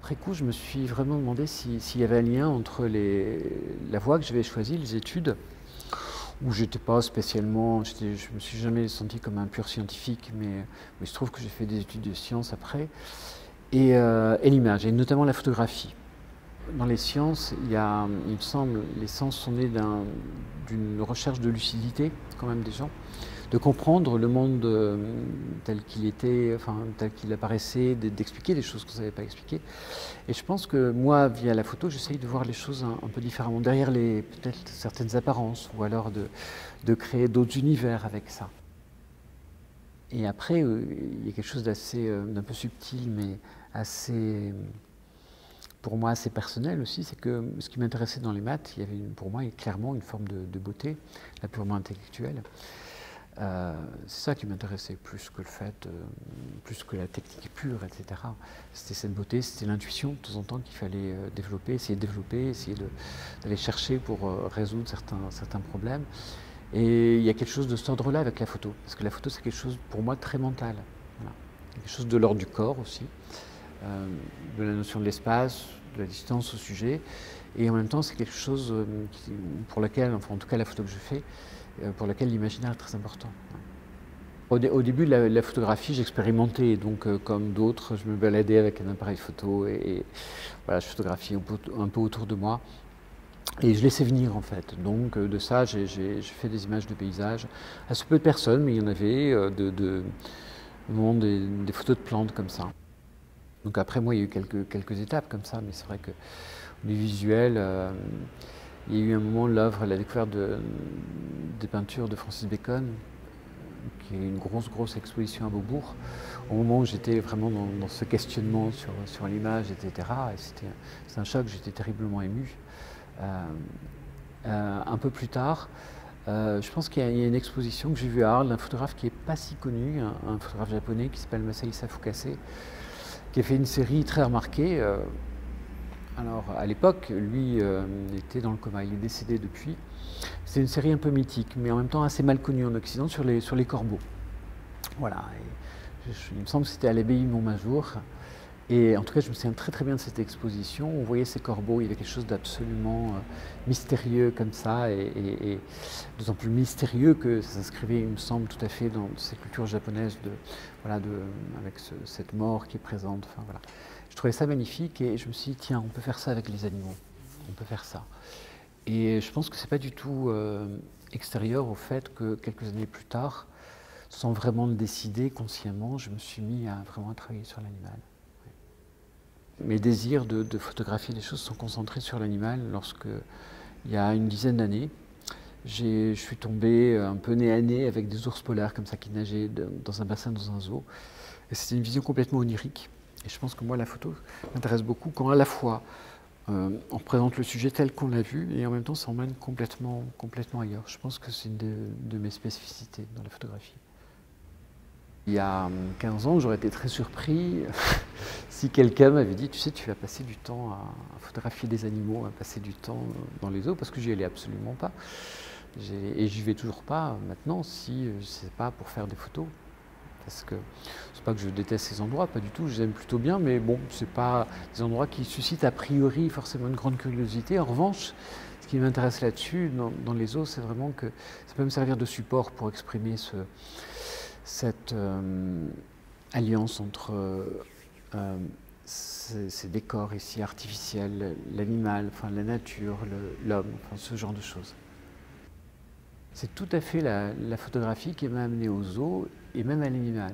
Après coup, je me suis vraiment demandé s'il y avait un lien entre la voie que j'avais choisie, les études, où j'étais pas spécialement, je me suis jamais senti comme un pur scientifique, mais il se trouve que j'ai fait des études de sciences après, et l'image, et notamment la photographie. Dans les sciences, il me semble, les sens sont nés d'une recherche de lucidité, quand même, des gens, de comprendre le monde tel qu'il était, enfin tel qu'il apparaissait, d'expliquer des choses qu'on ne savait pas expliquer. Et je pense que moi, via la photo, j'essaye de voir les choses un peu différemment, derrière peut-être certaines apparences, ou alors de créer d'autres univers avec ça. Et après, il y a quelque chose d'un peu subtil, mais assez, pour moi, assez personnel aussi, c'est que ce qui m'intéressait dans les maths, il y avait pour moi clairement une forme de beauté, la purement intellectuelle. C'est ça qui m'intéressait plus que le fait, plus que la technique pure, etc. C'était cette beauté, c'était l'intuition de temps en temps qu'il fallait développer, essayer d'aller chercher pour résoudre certains problèmes. Et il y a quelque chose de cet ordre-là avec la photo, parce que la photo c'est quelque chose pour moi très mental. Voilà. Quelque chose de l'ordre du corps aussi, de la notion de l'espace, de la distance au sujet, et en même temps c'est quelque chose pour lequel, enfin en tout cas la photo que je fais, pour laquelle l'imaginaire est très important. Au début de la photographie, j'expérimentais, donc comme d'autres, je me baladais avec un appareil photo et voilà, je photographiais un peu autour de moi. Et je laissais venir en fait. Donc de ça, j'ai fait des images de paysages, assez peu de personnes, mais il y en avait, des photos de plantes comme ça. Donc après, moi, il y a eu quelques étapes comme ça, mais c'est vrai que au niveau visuel, il y a eu un moment, l'œuvre, la découverte des peintures de Francis Bacon, qui est une grosse exposition à Beaubourg, au moment où j'étais vraiment dans ce questionnement sur l'image, etc. Et c'est un choc, j'étais terriblement ému. Un peu plus tard, je pense qu'il y a une exposition que j'ai vue à Arles d'un photographe qui n'est pas si connu, un photographe japonais qui s'appelle Masaisa Fukase, qui a fait une série très remarquée. Alors à l'époque, lui était dans le coma, il est décédé depuis. C'est une série un peu mythique, mais en même temps assez mal connue en Occident, sur les corbeaux. Voilà, il me semble que c'était à l'abbaye Montmajour. Et en tout cas, je me souviens très bien de cette exposition. On voyait ces corbeaux, il y avait quelque chose d'absolument mystérieux comme ça, et d'autant plus mystérieux que ça s'inscrivait, il me semble, tout à fait dans cette culture japonaise avec cette mort qui est présente. Enfin, voilà. Je trouvais ça magnifique et je me suis dit, tiens, on peut faire ça avec les animaux, on peut faire ça. Et je pense que c'est pas du tout extérieur au fait que quelques années plus tard, sans vraiment le décider consciemment, je me suis mis vraiment à travailler sur l'animal. Mes désirs de photographier des choses sont concentrés sur l'animal lorsque, il y a une dizaine d'années, je suis tombé un peu nez à nez avec des ours polaires comme ça qui nageaient dans un bassin, dans un zoo. Et c'était une vision complètement onirique. Et je pense que moi, la photo m'intéresse beaucoup quand à la fois on représente le sujet tel qu'on l'a vu et en même temps ça emmène complètement ailleurs. Je pense que c'est une de mes spécificités dans la photographie. Il y a 15 ans, j'aurais été très surpris si quelqu'un m'avait dit, tu sais, tu vas passer du temps à photographier des animaux, à passer du temps dans les zoos, parce que j'y allais absolument pas. Et j'y vais toujours pas maintenant si c'est pas pour faire des photos. Parce que c'est pas que je déteste ces endroits, pas du tout, je les aime plutôt bien, mais bon, c'est pas des endroits qui suscitent a priori forcément une grande curiosité. En revanche, ce qui m'intéresse là-dessus, dans les zoos, c'est vraiment que ça peut me servir de support pour exprimer cette alliance entre ces décors ici artificiels, l'animal, enfin la nature, l'homme, enfin ce genre de choses. C'est tout à fait la photographie qui m'a amené au zoo et même à l'animal.